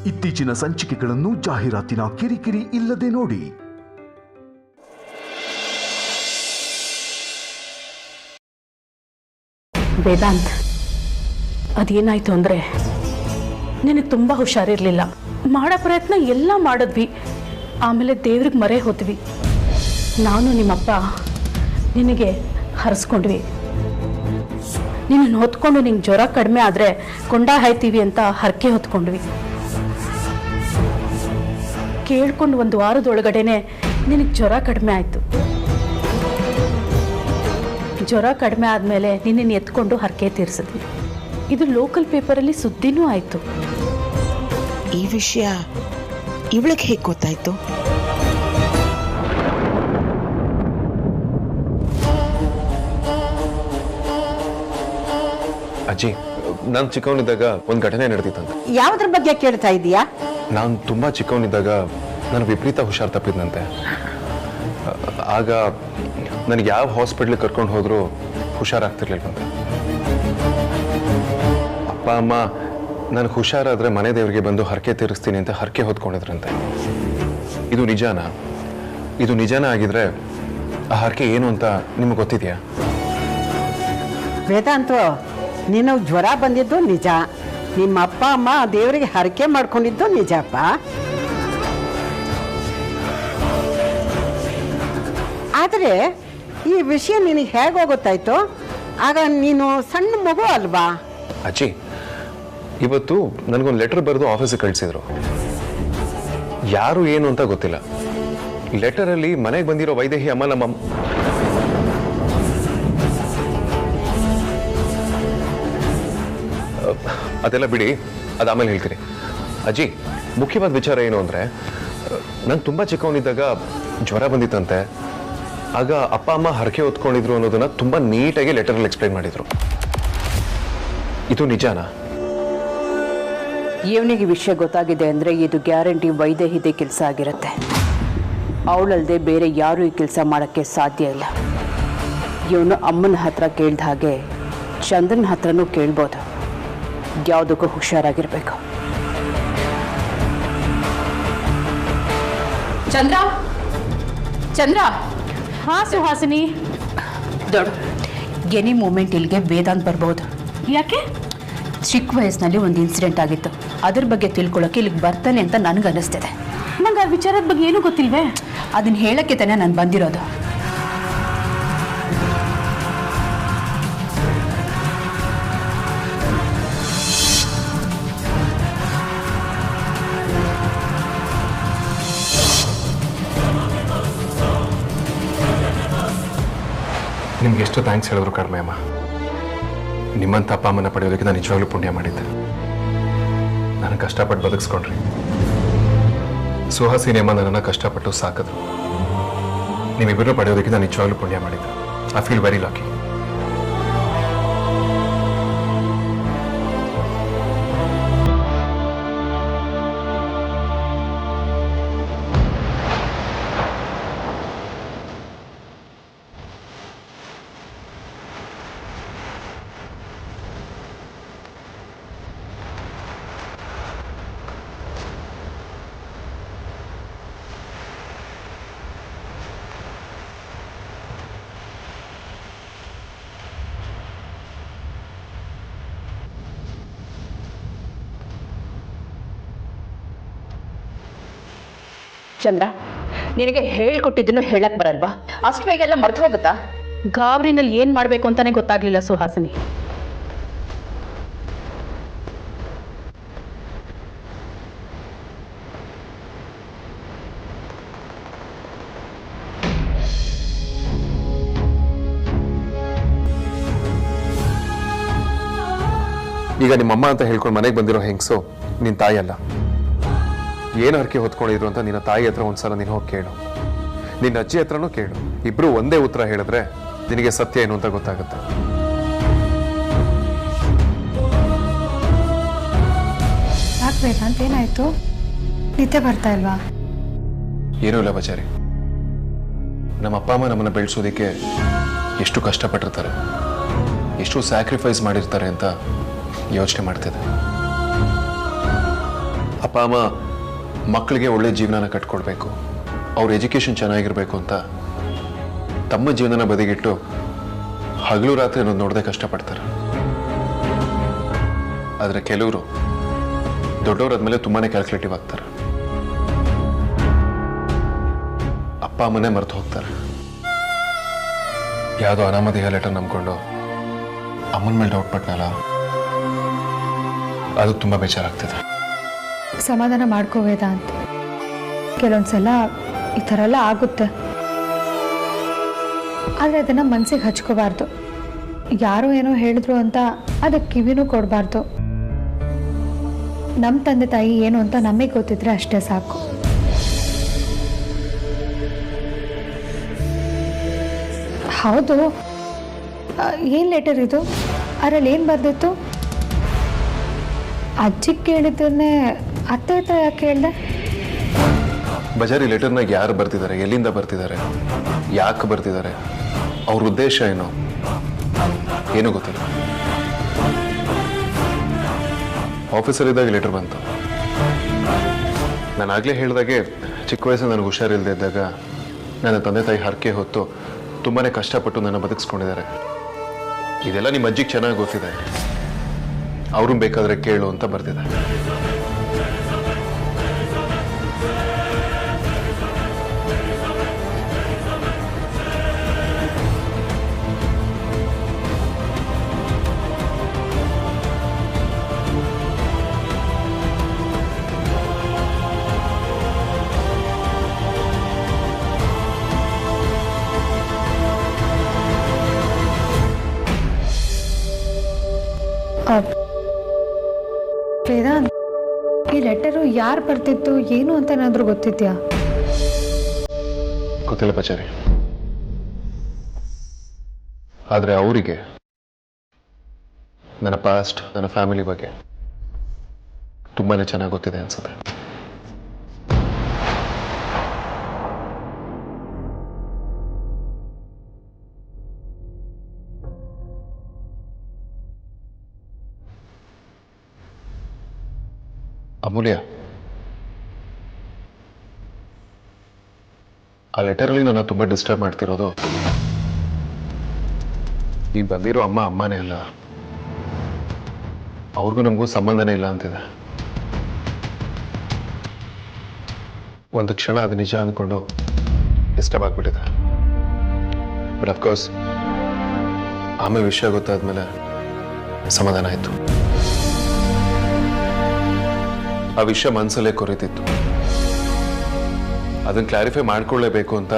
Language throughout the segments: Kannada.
ಇತ್ತೀಚಿನ ಸಂಚಿಕೆಗಳನ್ನು ಜಾಹೀರಾತಿನ ಕಿರಿಕಿರಿ ಇಲ್ಲದೆ ನೋಡಿ. ವೇದಾಂತ್, ಅದೇನಾಯ್ತು ಅಂದರೆ ನಿನಗೆ ತುಂಬ ಹುಷಾರಿರಲಿಲ್ಲ. ಮಾಡೋ ಪ್ರಯತ್ನ ಎಲ್ಲ ಮಾಡಿದ್ವಿ, ಆಮೇಲೆ ದೇವ್ರಿಗೆ ಮರೆ ಹೋದ್ವಿ. ನಾನು ನಿಮ್ಮಪ್ಪ ನಿನಗೆ ಹರಿಸ್ಕೊಂಡ್ವಿ. ನಿನ್ನ ಹೊತ್ಕೊಂಡು ನಿಂಗೆ ಜ್ವರ ಕಡಿಮೆ ಆದರೆ ಕೊಂಡ ಹಾಯ್ತೀವಿ ಅಂತ ಹರಕೆ ಹೊತ್ಕೊಂಡ್ವಿ. ಕೇಳ್ಕೊಂಡು 1 ವಾರದೊಳಗಡೆನೆ ನಿನಗೆ ಜ್ವರ ಕಡಿಮೆ ಆಯಿತು. ಜ್ವರ ಕಡಿಮೆ ಆದಮೇಲೆ ನಿನ್ನನ್ನು ಎತ್ಕೊಂಡು ಹರಕೆ ತೀರಿಸಿದ್ವಿ. ಇದು ಲೋಕಲ್ ಪೇಪರಲ್ಲಿ ಸುದ್ದಿನೂ ಆಯಿತು. ಈ ವಿಷಯ ಇವಳಿಗೆ ಹೇಗೆ ಗೊತ್ತಾಯ್ತು? ಅಜ್ಜಿ, ನಾನು ಚಿಕ್ಕವನಿದ್ದಾಗ ಒಂದು ಘಟನೆ ನಡೆದಿತ್ತಂತೆ. ಯಾವುದ್ರ ಬಗ್ಗೆ ಕೇಳ್ತಾ ಇದೀಯಾ? ನಾನು ತುಂಬಾ ಚಿಕ್ಕವನಿದ್ದಾಗ ನಾನು ವಿಪರೀತ ಹುಷಾರು ತಪ್ಪಿದ್ನಂತೆ. ಆಗ ನನಗೆ ಯಾವ ಹಾಸ್ಪಿಟ್ಲಿಗೆ ಕರ್ಕೊಂಡು ಹೋದರೂ ಹುಷಾರಾಗ್ತಿರ್ಲಿಲ್ವಂತೆ. ಅಪ್ಪ ಅಮ್ಮ ನನಗೆ ಹುಷಾರಾದರೆ ಮನೆ ದೇವರಿಗೆ ಬಂದು ಹರಕೆ ತೀರಿಸ್ತೀನಿ ಅಂತ ಹರಕೆ ಹೊತ್ಕೊಂಡಿದ್ರಂತೆ. ಇದು ನಿಜಾನಾ? ಇದು ನಿಜಾನ ಆಗಿದ್ರೆ ಆ ಹರಕೆ ಏನು ಅಂತ ನಿಮಗೆ ಗೊತ್ತಿದೆಯಾ? ವೇದಾಂತ, ನೀನು ಜ್ವರ ಬಂದಿದ್ದು ನಿಜ. ನಿಮ್ಮ ಅಪ್ಪ ಅಮ್ಮ ದೇವರಿಗೆ ಹರಕೆ ಮಾಡ್ಕೊಂಡಿದ್ದು ನಿಜಪ್ಪ. ಆದರೆ ಈ ವಿಷಯ ನಿನಗೆ ಹೇಗೆ ಗೊತ್ತಾಯ್ತು? ಆಗ ನೀನು ಸಣ್ಣ ಮಗು ಅಲ್ವಾ? ಅಜ್ಜಿ, ಇವತ್ತು ನನಗೊಂದು ಲೆಟರ್ ಬರೆದು ಆಫೀಸಿಗೆ ಕಳಿಸಿದ್ರು. ಯಾರು ಏನು ಅಂತ ಗೊತ್ತಿಲ್ಲ. ಲೆಟರಲ್ಲಿ ಮನೆಗೆ ಬಂದಿರೋ ವೈದೇಹಿ ಅಮ್ಮ ನಮ್ಮ ಅದೆಲ್ಲ ಬಿಡಿ, ಅದಾಮೇಲೆ ಹೇಳ್ತೀನಿ. ಅಜ್ಜಿ, ಮುಖ್ಯವಾದ ವಿಚಾರ ಏನು ಅಂದರೆ, ನಾನು ತುಂಬ ಚಿಕ್ಕವನಿದ್ದಾಗ ಜ್ವರ ಬಂದಿತ್ತಂತೆ. ಆಗ ಅಪ್ಪ ಅಮ್ಮ ಹರಕೆ ಹೊತ್ಕೊಂಡಿದ್ರು ಅನ್ನೋದನ್ನ ತುಂಬ ನೀಟಾಗಿ ಲೆಟರಲ್ಲಿ ಎಕ್ಸ್ಪ್ಲೈನ್ ಮಾಡಿದರು. ಇದು ನಿಜಾನಾ? ಇವನಿಗೆ ವಿಷಯ ಗೊತ್ತಾಗಿದೆ ಅಂದರೆ ಇದು ಗ್ಯಾರಂಟಿ ವೈದೇಹಿದೆ ಕೆಲಸ ಆಗಿರುತ್ತೆ. ಅವಳಲ್ಲದೆ ಬೇರೆ ಯಾರೂ ಈ ಕೆಲಸ ಮಾಡೋಕ್ಕೆ ಸಾಧ್ಯ ಇಲ್ಲ. ಇವನು ಅಮ್ಮನ ಹತ್ರ ಕೇಳ್ದ ಹಾಗೆ ಚಂದ್ರನ ಹತ್ರನೂ ಕೇಳ್ಬೋದು. ಯಾವುದಕ್ಕೂ ಹುಷಾರಾಗಿರ್ಬೇಕು. ಚಂದ್ರ, ಚಂದ್ರ. ಹಾ ಸುಹಾಸಿನಿ. ದೊಡ್ಡ ಎನಿ ಮೂಮೆಂಟ್ ಇಲ್ಲಿಗೆ ವೇದಾಂತ್ ಬರ್ಬೋದು. ಯಾಕೆ? ಚಿಕ್ಕ ವಯಸ್ಸಿನಲ್ಲಿ ಒಂದು ಇನ್ಸಿಡೆಂಟ್ ಆಗಿತ್ತು. ಅದ್ರ ಬಗ್ಗೆ ತಿಳ್ಕೊಳ್ಳೋಕೆ ಇಲ್ಲಿಗೆ ಬರ್ತಾನೆ ಅಂತ ನನಗೆ ಅನ್ನಿಸ್ತಿದೆ. ನಂಗೆ ಆ ವಿಚಾರದ ಬಗ್ಗೆ ಏನೂ ಗೊತ್ತಿಲ್ವೇ? ಅದನ್ನ ಹೇಳಕ್ಕೆ ತಾನೇ ನಾನು ಬಂದಿರೋದು. ನಿಮ್ಗೆ ಎಷ್ಟು ಥ್ಯಾಂಕ್ಸ್ ಹೇಳಿದ್ರು ಕಡಿಮೆ ಅಮ್ಮ. ನಿಮ್ಮಂಥ ಅಪ್ಪ ಅಮ್ಮನ ಪಡೆಯೋದಕ್ಕೆ ನಾನು ನಿಜವಾಗ್ಲೂ ಪುಣ್ಯ ಮಾಡಿದ್ದೆ. ನಾನು ಕಷ್ಟಪಟ್ಟು ಬದುಕಿಸ್ಕೊಂಡ್ರಿ. ಸುಹಾಸಿನಿ ಅಮ್ಮ ನನ್ನನ್ನು ಕಷ್ಟಪಟ್ಟು ಸಾಕಿದ್ರು. ನೀವಿಬ್ಬರು ಪಡೆಯೋದಕ್ಕೆ ನಾನು ನಿಜವಾಗ್ಲೂ ಪುಣ್ಯ ಮಾಡಿದ್ದೆ. I feel very lucky. Chandra, ನಿನಗೆ ಹೇಳ್ಕೊಟ್ಟಿದ್ದನ್ನು ಹೇಳಕ್ ಬರಲ್ವಾ? ಅಷ್ಟು ಬೇಗ ಎಲ್ಲ ಮರ್ತು ಹೋಗುತ್ತಾ? ಗಾಬರಿನಲ್ಲಿ ಏನು ಮಾಡಬೇಕು ಅಂತಾನೆ ಗೊತ್ತಾಗ್ಲಿಲ್ಲ ಸುಹಾಸಿನಿ. ಈಗ ನಿಮ್ಮಮ್ಮ ಅಂತ ಹೇಳ್ಕೊಂಡು ಮನೆಗೆ ಬಂದಿರೋ ಹೆಂಗಸು ನಿನ್ನ ತಾಯಿ ಅಲ್ಲ. ಏನು ಹರಕೆ ಹೊತ್ಕೊಂಡಿದ್ರು ಅಂತ ನಿನ್ನ ತಾಯಿ ಹತ್ರ ಒಂದ್ಸಲ ನೀನು ಹೋಗಿ ಕೇಳು. ನಿನ್ನ ಅಜ್ಜಿ ಹತ್ರನೂ ಕೇಳು. ಇಬ್ರು ಒಂದೇ ಉತ್ತರ ಹೇಳಿದ್ರೆ ನಿನಗೆ ಸತ್ಯ ಏನು ಅಂತ ಗೊತ್ತಾಗುತ್ತೆ. ಯಾಕೆ ವೇದಾಂತ್, ಏನಾಯ್ತು? ನಿದ್ದೆ ಬರ್ತಾ ಇಲ್ವಾ? ಏನೂ ಇಲ್ಲ ಬಚಾರಿ. ನಮ್ಮ ಅಪ್ಪ ಅಮ್ಮ ನಮ್ಮನ್ನು ಬೆಳೆಸೋದಕ್ಕೆ ಎಷ್ಟು ಕಷ್ಟಪಟ್ಟಿರ್ತಾರೆ, ಎಷ್ಟು ಸ್ಯಾಕ್ರಿಫೈಸ್ ಮಾಡಿರ್ತಾರೆ ಅಂತ ಯೋಚನೆ ಮಾಡ್ತಿದ್ದೆ. ಅಪ್ಪ ಅಪ್ಪ ಅಮ್ಮ ಮಕ್ಕಳಿಗೆ ಒಳ್ಳೆ ಜೀವನನ ಕಟ್ಕೊಡ್ಬೇಕು, ಅವ್ರ ಎಜುಕೇಷನ್ ಚೆನ್ನಾಗಿರ್ಬೇಕು ಅಂತ ತಮ್ಮ ಜೀವನನ ಬದಿಗಿಟ್ಟು ಹಗಲು ರಾತ್ರಿ ಅನ್ನೋದು ನೋಡದೆ ಕಷ್ಟಪಡ್ತಾರೆ. ಆದರೆ ಕೆಲವರು ದೊಡ್ಡವರಾದ್ಮೇಲೆ ತುಂಬಾನೇ ಕ್ಯಾಲ್ಕುಲೇಟಿವ್ ಆಗ್ತಾರೆ. ಅಪ್ಪ ಅಮ್ಮನೇ ಮರೆತು ಹೋಗ್ತಾರೆ. ಯಾವುದೋ ಅನಾಮಧೇಯ ಲೆಟರ್ ನಂಬ್ಕೊಂಡು ಅಮ್ಮನ ಮೇಲೆ ಡೌಟ್ ಪಟ್ನಲ್ಲ, ಅದು ತುಂಬಾ ಬೇಜಾರಾಗ್ತಿದೆ. ಸಮಾಧಾನ ಮಾಡ್ಕೋ ವೇದಾಂತ್. ಕೆಲವೊಂದ್ಸಲ ಈ ಥರ ಎಲ್ಲ ಆಗುತ್ತೆ, ಆದರೆ ಅದನ್ನು ಮನಸ್ಸಿಗೆ ಹಚ್ಕೋಬಾರ್ದು. ಯಾರೋ ಏನೋ ಹೇಳಿದ್ರು ಅಂತ ಅದಕ್ಕೆ ಕಿವಿನೂ ಕೊಡಬಾರ್ದು. ನಮ್ಮ ತಂದೆ ತಾಯಿ ಏನು ಅಂತ ನಮಗೆ ಗೊತ್ತಿದ್ರೆ ಅಷ್ಟೇ ಸಾಕು. ಹೌದು, ಏನು ಲೆಟರ್ ಇದು? ಅದರಲ್ಲಿ ಏನು ಬರೆದಿತ್ತು? ಅಜ್ಜಿಗೆ ಕೇಳಿದ್ದನ್ನೇ ಅತ್ತೆ ಹತ್ರ ಯಾಕೆ ಕೇಳಿದೆ? ಬಜಾರಿ ಲೆಟರ್ನಾಗ ಯಾರು ಬರ್ತಿದ್ದಾರೆ, ಎಲ್ಲಿಂದ ಬರ್ತಿದ್ದಾರೆ, ಯಾಕೆ ಬರ್ತಿದ್ದಾರೆ, ಅವ್ರ ಉದ್ದೇಶ ಏನು, ಏನೂ ಗೊತ್ತಿಲ್ಲ. ಆಫೀಸಲ್ಲಿದ್ದಾಗ ಲೆಟರ್ ಬಂತು. ನಾನು ಆಗಲೇ ಹೇಳಿದಾಗೆ ಚಿಕ್ಕ ವಯಸ್ಸು ನನಗೆ ಹುಷಾರಿಲ್ಲದೆ ಇದ್ದಾಗ ನನ್ನ ತಂದೆ ತಾಯಿ ಹರಕೆ ಹೊತ್ತು ತುಂಬಾ ಕಷ್ಟಪಟ್ಟು ನನ್ನ ಬದುಕಿಸ್ಕೊಂಡಿದ್ದಾರೆ. ಇದೆಲ್ಲ ನಿಮ್ಮ ಅಜ್ಜಿಗೆ ಚೆನ್ನಾಗಿ ಗೊತ್ತಿದೆ, ಅವರು ಬೇಕಾದರೆ ಕೇಳು ಅಂತ ಬರ್ತಿದೆ. ವೇದಾಂತ್, ಈ ಲೆಟರು ಯಾರು ಬರ್ತಿತ್ತು ಏನು ಅಂತ ಏನಾದರೂ ಗೊತ್ತಿದ್ಯಾ? ಗೊತ್ತಿಲ್ಲ ಪಚಾರಿ, ಆದರೆ ಅವರಿಗೆ ನನ್ನ ಪಾಸ್ಟ್, ನನ್ನ ಫ್ಯಾಮಿಲಿ ಬಗ್ಗೆ ತುಂಬಾನೇ ಚೆನ್ನಾಗಿ ಗೊತ್ತಿದೆ ಅನ್ಸುತ್ತೆ. ಅಮೂಲ್ಯ, ಆ ಲೆಟರಲ್ಲಿ ನನ್ನ ತುಂಬಾ ಡಿಸ್ಟರ್ಬ್ ಮಾಡ್ತಿರೋದು ಈಗ ಬಂದಿರೋ ಅಮ್ಮನೇ ಅಲ್ಲ, ಅವ್ರಿಗೂ ನಮಗೂ ಸಂಬಂಧನೇ ಇಲ್ಲ ಅಂತಿದೆ. ಒಂದು ಕ್ಷಣ ಅದು ನಿಜ ಅಂದ್ಕೊಂಡು ಡಿಸ್ಟರ್ಬ್ ಆಗ್ಬಿಟ್ಟಿದೆ. ಬಟ್ ಅಫ್ಕೋರ್ಸ್ ಆಮೇಲೆ ವಿಷಯ ಗೊತ್ತಾದ್ಮೇಲೆ ಸಮಾಧಾನ ಆಯಿತು. ಆ ವಿಷಯ ಮನಸ್ಸಲ್ಲೇ ಕೊರಿತಿತ್ತು, ಅದನ್ನು ಕ್ಲಾರಿಫೈ ಮಾಡ್ಕೊಳ್ಳೇಬೇಕು ಅಂತ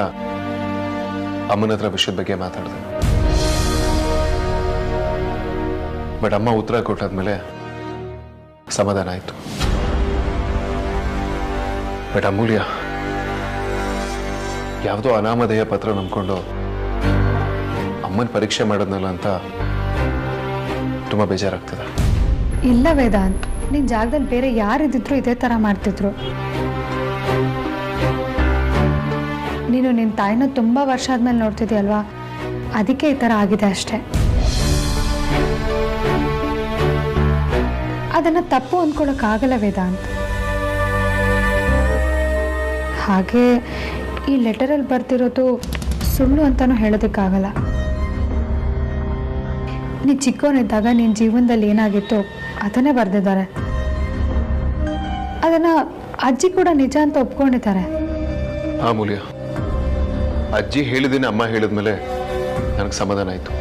ಅಮ್ಮನ ಹತ್ರ ವಿಷಯದ ಬಗ್ಗೆ ಮಾತಾಡಿದೆ. ಬಟ್ ಅಮ್ಮ ಉತ್ತರ ಕೊಟ್ಟಾದ್ಮೇಲೆ ಸಮಾಧಾನ ಆಯಿತು. ಬಟ್ ಅಮೂಲ್ಯ, ಯಾವುದೋ ಅನಾಮಧೇಯ ಪತ್ರ ನಂಬ್ಕೊಂಡು ಅಮ್ಮನ ಪರೀಕ್ಷೆ ಮಾಡೋದ್ನಲ್ಲ ಅಂತ ತುಂಬ ಬೇಜಾರಾಗ್ತದೆ. ಇಲ್ಲ ವೇದಾಂತ್, ನಿನ್ನ ಜಾಗದಲ್ಲಿ ಬೇರೆ ಯಾರಿದ್ದಿದ್ರು ಇದೇ ಥರ ಮಾಡ್ತಿದ್ರು. ನೀನು ನಿನ್ನ ತಾಯಿನ ತುಂಬ ವರ್ಷ ಆದ್ಮೇಲೆ ನೋಡ್ತಿದ್ಯಲ್ವಾ, ಅದಕ್ಕೆ ಈ ಥರ ಆಗಿದೆ ಅಷ್ಟೆ. ಅದನ್ನು ತಪ್ಪು ಅಂದ್ಕೊಳ್ಳೋಕ್ಕಾಗಲ್ಲ ವೇದಾಂತ್. ಹಾಗೆ ಈ ಲೆಟರಲ್ಲಿ ಬರ್ತಿರೋದು ಸುಳ್ಳು ಅಂತಲೂ ಹೇಳೋದಕ್ಕಾಗಲ್ಲ. ನೀ ಚಿಕ್ಕವನಿದ್ದಾಗ ನಿನ್ನ ಜೀವನದಲ್ಲಿ ಏನಾಗಿತ್ತು ಅದನ್ನೇ ಬರೆದಿದ್ದಾರೆ. ಅದನ್ನು ಅಜ್ಜಿ ಕೂಡ ನಿಜ ಅಂತ ಒಪ್ಕೊಂಡಿದ್ದಾರೆ. ಅಮೂಲ್ಯ, ಅಜ್ಜಿ ಹೇಳಿದ್ದೀನಿ, ಅಮ್ಮ ಹೇಳಿದ್ಮೇಲೆ ನನಗೆ ಸಮಾಧಾನ ಆಯಿತು.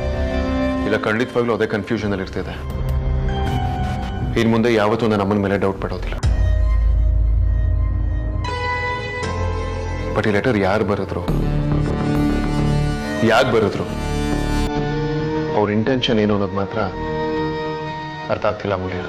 ಇಲ್ಲ ಖಂಡಿತವಾಗ್ಲೂ ಅದೇ ಕನ್ಫ್ಯೂಷನಲ್ಲಿ ಇರ್ತಿದೆ. ಇನ್ನು ಮುಂದೆ ಯಾವತ್ತೂ ನನ್ನ ಅಮ್ಮನ ಮೇಲೆ ಡೌಟ್ ಪಡೋದಿಲ್ಲ. ಬಟ್ ಈ ಲೆಟರ್ ಯಾರು ಬರೆದ್ರು, ಯಾಕೆ ಬರೆದ್ರು, ಅವ್ರ ಇಂಟೆನ್ಷನ್ ಏನು ಅನ್ನೋದು ಮಾತ್ರ ಅರ್ಥ ಆಗ್ತಿಲ್ಲ ಅಮೂಲ್ಯ.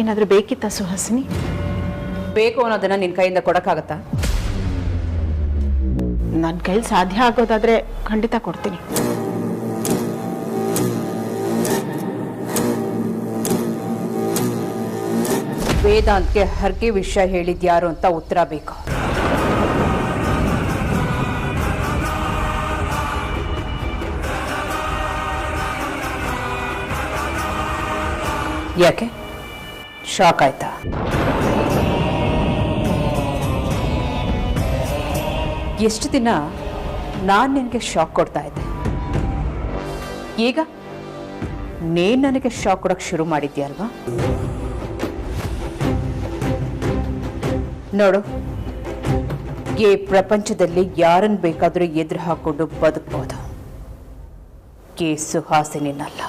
ನಿನಗೇನಾದರೂ ಬೇಕಿತ್ತಾ ಸುಹಾಸಿನಿ? ಬೇಕು ಅನ್ನೋದನ್ನ ನಿನ್ನ ಕೈಯಿಂದ ಕೊಡೋಕ್ಕಾಗತ್ತಾ? ನನ್ನ ಕೈಲಿ ಸಾಧ್ಯ ಆಗೋದಾದರೆ ಖಂಡಿತ ಕೊಡ್ತೀನಿ. ವೇದಾಂತ್ಗೆ ಹರ್ಗೆ ವಿಷಯ ಹೇಳಿದ್ಯಾರು ಅಂತ ಉತ್ತರ ಬೇಕು. ಯಾಕೆ ಶಾಕ್ ಆಯ್ತಾ? ಎಷ್ಟು ದಿನ ನಾನು ನಿನಗೆ ಶಾಕ್ ಕೊಡ್ತಾ ಇದ್ದೆ, ಈಗ ನೀನು ನನಗೆ ಶಾಕ್ ಕೊಡೋಕ್ಕೆ ಶುರು ಮಾಡಿದ್ಯಲ್ವಾ? ನೋಡು, ಈ ಪ್ರಪಂಚದಲ್ಲಿ ಯಾರನ್ನು ಬೇಕಾದರೂ ಎದುರು ಹಾಕೊಂಡು ಬದುಕ್ಬೋದು, ಈ ಸುಹಾಸಿನಿನಲ್ಲ.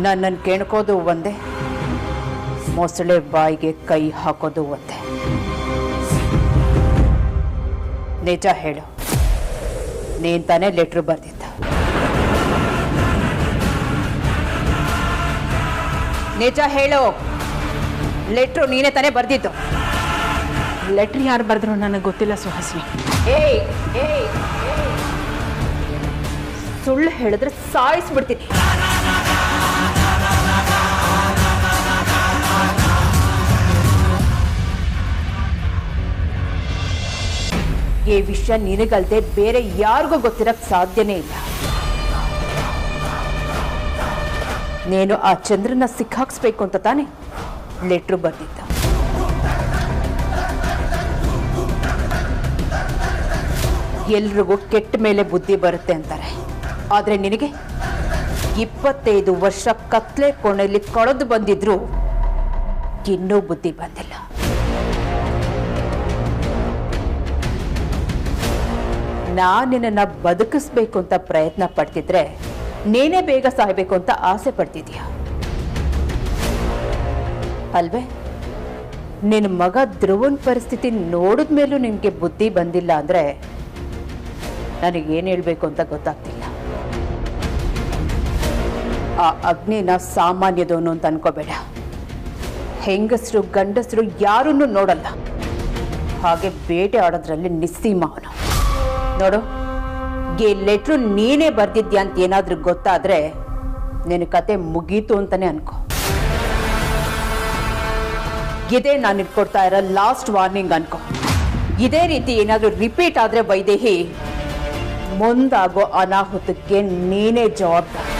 ನನ್ನನ್ನು ಕೆಣ್ಕೋದು ಒಂದೇ, ಮೊಸಳೆ ಬಾಯಿಗೆ ಕೈ ಹಾಕೋದು ಒಂದೇ. ನಿಜ ಹೇಳು, ನೀನ್ ತಾನೇ ಲೆಟ್ರ್ ಬರ್ದಿದ್ದ? ನಿಜ ಹೇಳು, ಲೆಟ್ರು ನೀನೇ ತಾನೇ ಬರ್ದಿದ್ದು? ಲೆಟ್ರ್ ಯಾರು ಬರೆದ್ರು ನನಗೆ ಗೊತ್ತಿಲ್ಲ ಸುಹಾಸಿನಿ. ಏಯ್ ಏಯ್ ಸುಳ್ಳು ಹೇಳಿದ್ರೆ ಸಾಯಿಸ್ಬಿಡ್ತೀನಿ. ಈ ವಿಷಯ ನಿನಗಲ್ದೆ ಬೇರೆ ಯಾರಿಗೂ ಗೊತ್ತಿರಕ್ ಸಾಧ್ಯನೇ ಇಲ್ಲ. ನೀನು ಆ ಚಂದ್ರನ ಸಿಕ್ಕಾಕ್ಸ್ಬೇಕು ಅಂತ ತಾನೆ ಲೆಟ್ರು ಬರ್ದಿದ್ದ? ಎಲ್ರಿಗೂ ಕೆಟ್ಟ ಮೇಲೆ ಬುದ್ಧಿ ಬರುತ್ತೆ ಅಂತಾರೆ, ಆದ್ರೆ ನಿನಗೆ 25 ವರ್ಷ ಕತ್ಲೆ ಕೋಣೆಯಲ್ಲಿ ಕಳೆದು ಬಂದಿದ್ರು ಇನ್ನೂ ಬುದ್ಧಿ ಬಂದಿಲ್ಲ. ನಾನು ನಿನ್ನನ್ನು ಬದುಕಿಸ್ಬೇಕು ಅಂತ ಪ್ರಯತ್ನ ಪಡ್ತಿದ್ರೆ ನೀನೇ ಬೇಗ ಸಾಯ್ಬೇಕು ಅಂತ ಆಸೆ ಪಡ್ತಿದ್ಯಾ ಅಲ್ವೇ? ನಿನ್ನ ಮಗ ಧ್ರುವನ್ ಪರಿಸ್ಥಿತಿ ನೋಡಿದ ಮೇಲೂ ನಿನಗೆ ಬುದ್ಧಿ ಬಂದಿಲ್ಲ ಅಂದ್ರೆ ನನಗೇನು ಹೇಳಬೇಕು ಅಂತ ಗೊತ್ತಾಗ್ತಿಲ್ಲ. ಆ ಅಗ್ನಿನ ಸಾಮಾನ್ಯದವನು ಅಂತ ಅನ್ಕೋಬೇಡ. ಹೆಂಗಸರು ಗಂಡಸರು ಯಾರನ್ನೂ ನೋಡಲ್ಲ, ಹಾಗೆ ಬೇಟೆ ಆಡೋದ್ರಲ್ಲಿ ನಿಸ್ಸೀಮ ಅವನು. ನೋಡು, ಈ ಲೆಟ್ರು ನೀನೇ ಬರ್ದಿದ್ಯಾ ಅಂತ ಏನಾದ್ರೂ ಗೊತ್ತಾದ್ರೆ ನಿನ್ನ ಕತೆ ಮುಗೀತು ಅಂತಾನೆ ಅನ್ಕೋ. ಇದೇ ನಾನು ಇಟ್ಕೊಡ್ತಾ ಇರೋ ಲಾಸ್ಟ್ ವಾರ್ನಿಂಗ್ ಅನ್ಕೋ. ಇದೇ ರೀತಿ ಏನಾದ್ರೂ ರಿಪೀಟ್ ಆದ್ರೆ ವೈದೇಹಿ, ಮುಂದಾಗೋ ಅನಾಹುತಕ್ಕೆ ನೀನೇ ಜವಾಬ್ದಾರಿ.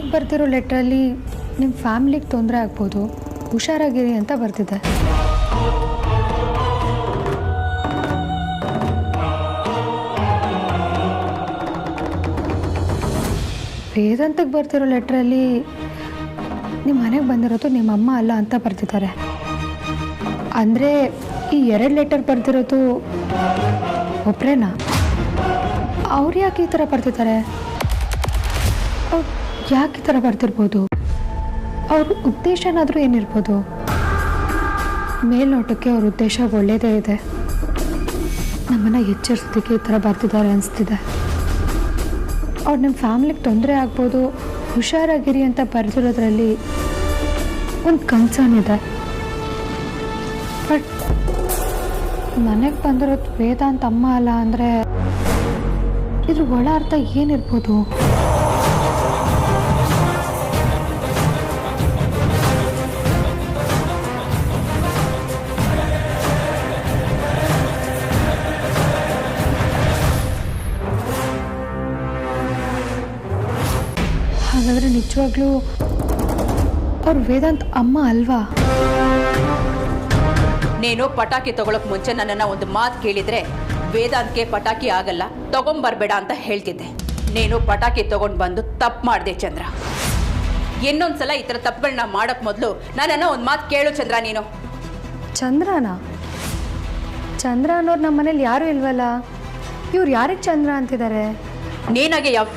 ನನಗೆ ಬರ್ತಿರೋ ಲೆಟ್ರಲ್ಲಿ ನಿಮ್ಮ ಫ್ಯಾಮ್ಲಿಗೆ ತೊಂದರೆ ಆಗ್ಬೋದು, ಹುಷಾರಾಗಿರಿ ಅಂತ ಬರ್ತಿದೆ. ವೇದಾಂತಕ್ಕೆ ಬರ್ತಿರೋ ಲೆಟ್ರಲ್ಲಿ ನಿಮ್ಮ ಮನೆಗೆ ಬಂದಿರೋದು ನಿಮ್ಮ ಅಮ್ಮ ಅಲ್ಲ ಅಂತ ಬರ್ತಿದ್ದಾರೆ. ಅಂದರೆ ಈ 2 ಲೆಟರ್ ಬರ್ತಿರೋದು ಒಬ್ಬರೇನಾ? ಅವ್ರು ಯಾಕೆ ಈ ಥರ ಬರ್ತಿದ್ದಾರೆ? ಅವ್ರು ಯಾಕೆ ಈ ಥರ ಬರ್ತಿರ್ಬೋದು? ಅವ್ರ ಉದ್ದೇಶ ಏನಾದರೂ ಏನಿರ್ಬೋದು? ಮೇಲ್ನೋಟಕ್ಕೆ ಅವ್ರ ಉದ್ದೇಶ ಒಳ್ಳೆಯದೇ ಇದೆ. ನಮ್ಮನ್ನು ಎಚ್ಚರಿಸೋದಕ್ಕೆ ಈ ಥರ ಬರ್ತಿದ್ದಾರೆ ಅನಿಸ್ತಿದೆ. ಅವ್ರು ನಿಮ್ಮ ಫ್ಯಾಮ್ಲಿಗೆ ತೊಂದರೆ ಆಗ್ಬೋದು, ಹುಷಾರಾಗಿರಿ ಅಂತ ಬರೆದಿರೋದ್ರಲ್ಲಿ ಒಂದು ಕನ್ಸರ್ನ್ ಇದೆ. ಬಟ್ ನನಗೆ ಬಂದಿರೋದು ವೇದಾಂತ ಅಮ್ಮ ಅಲ್ಲ ಅಂದರೆ ಇದ್ರ ಒಳ ಅರ್ಥ ಏನಿರ್ಬೋದು? ಹಾಗಾದರೆ ನಿಜವಾಗ್ಲೂ ಅವ್ರು ವೇದಾಂತ್ ಅಮ್ಮ ಅಲ್ವಾ? ನೀನು ಪಟಾಕಿ ತಗೊಳಕ್ ಮುಂಚೆ ನನ್ನನ್ನು ಒಂದು ಮಾತು ಕೇಳಿದ್ರೆ ವೇದಾಂತ್ಗೆ ಪಟಾಕಿ ಆಗಲ್ಲ, ತಗೊಂಬರ್ಬೇಡ ಅಂತ ಹೇಳ್ತಿದ್ದೆ. ನೀನು ಪಟಾಕಿ ತಗೊಂಡು ಬಂದು ತಪ್ಪು ಮಾಡಿದೆ ಚಂದ್ರ. ಇನ್ನೊಂದ್ಸಲ ಈ ಥರ ತಪ್ಪುಗಳನ್ನ ಮಾಡಕ್ ಮೊದಲು ನನ್ನನ್ನು ಒಂದು ಮಾತು ಕೇಳು ಚಂದ್ರ. ನೀನು ಚಂದ್ರ ಅನ್ನೋರು ನಮ್ಮ ಮನೇಲಿ ಯಾರೂ ಇಲ್ವಲ್ಲ, ಇವ್ರು ಯಾರಿಗೆ ಚಂದ್ರ ಅಂತಿದ್ದಾರೆ? ನೀನಾಗೆ ಯಾವ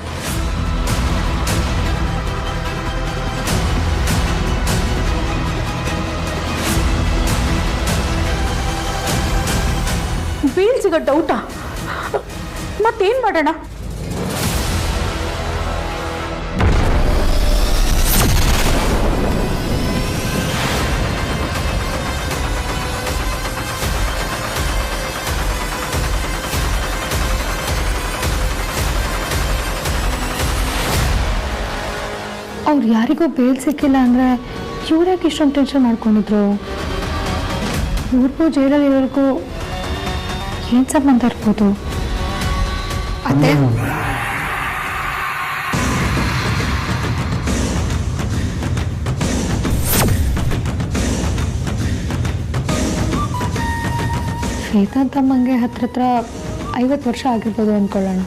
ಬೀಳ್ಸಿಗೋ ಡೌಟಾ? ಮತ್ತೇನು ಮಾಡೋಣ? ಅವ್ರು ಯಾರಿಗೂ ಬೇಲ್ ಸಿಕ್ಕಿಲ್ಲ ಅಂದರೆ ಇವ್ರ್ಯಾಕೆ ಇಷ್ಟೊಂದು ಟೆನ್ಷನ್ ಮಾಡ್ಕೊಂಡಿದ್ರು? ಇವ್ರಿಗೂ ಜೈಲಲ್ಲಿ ಇರೋರ್ಗೂ ಏನು ಸಂಬಂಧ ಇರ್ಬೋದು? ಅದೇ ವೇದಾಂತಮ್ಮಂಗೆ ಹತ್ರ 50 ವರ್ಷ ಆಗಿರ್ಬೋದು ಅಂದ್ಕೊಳ್ಳೋಣ.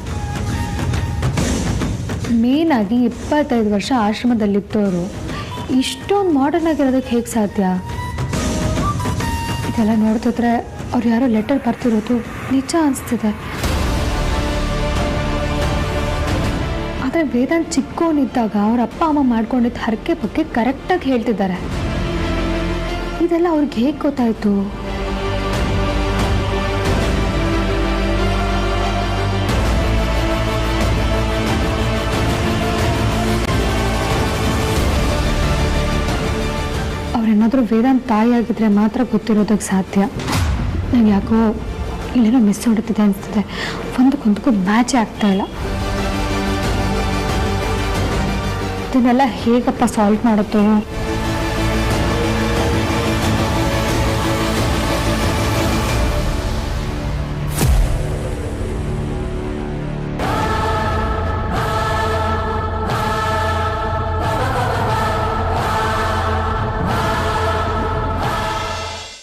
ಮೇನಾಗಿ 25 ವರ್ಷ ಆಶ್ರಮದಲ್ಲಿದ್ದವರು ಇಷ್ಟೊಂದು ಮಾಡರ್ನ್ ಆಗಿರೋದಕ್ಕೆ ಹೇಗೆ ಸಾಧ್ಯ? ಇದೆಲ್ಲ ನೋಡ್ತಿದ್ರೆ ಅವ್ರು ಯಾರೋ ಲೆಟರ್ ಬರ್ತಿರೋದು ನಿಜ ಅನಿಸ್ತಿದೆ. ಆದರೆ ವೇದಾಂತ್ ಚಿಕ್ಕವನಿದ್ದಾಗ ಅವ್ರ ಅಪ್ಪ ಅಮ್ಮ ಮಾಡ್ಕೊಂಡಿದ್ದ ಹರಕೆ ಬಗ್ಗೆ ಕರೆಕ್ಟಾಗಿ ಹೇಳ್ತಿದ್ದಾರೆ. ಇದೆಲ್ಲ ಅವ್ರಿಗೆ ಹೇಗೆ ಗೊತ್ತಾಯಿತು? ಅವ್ರೇನಾದರೂ ವೇದಾಂತ್ ತಾಯಿ ಆಗಿದ್ರೆ ಮಾತ್ರ ಗೊತ್ತಿರೋದಕ್ಕೆ ಸಾಧ್ಯ. ನಂಗೆ ಯಾಕೋ ಇಲ್ಲೇನೋ ಮಿಸ್ ಹೊಡುತ್ತಿದೆ ಅನಿಸ್ತಿದೆ. ಒಂದಕ್ಕೊಂದಕ್ಕೂ ಮ್ಯಾಚೇ ಆಗ್ತಾಯಿಲ್ಲ. ಇದನ್ನೆಲ್ಲ ಹೇಗಪ್ಪ ಸಾಲ್ವ್ ಮಾಡುತ್ತೋ?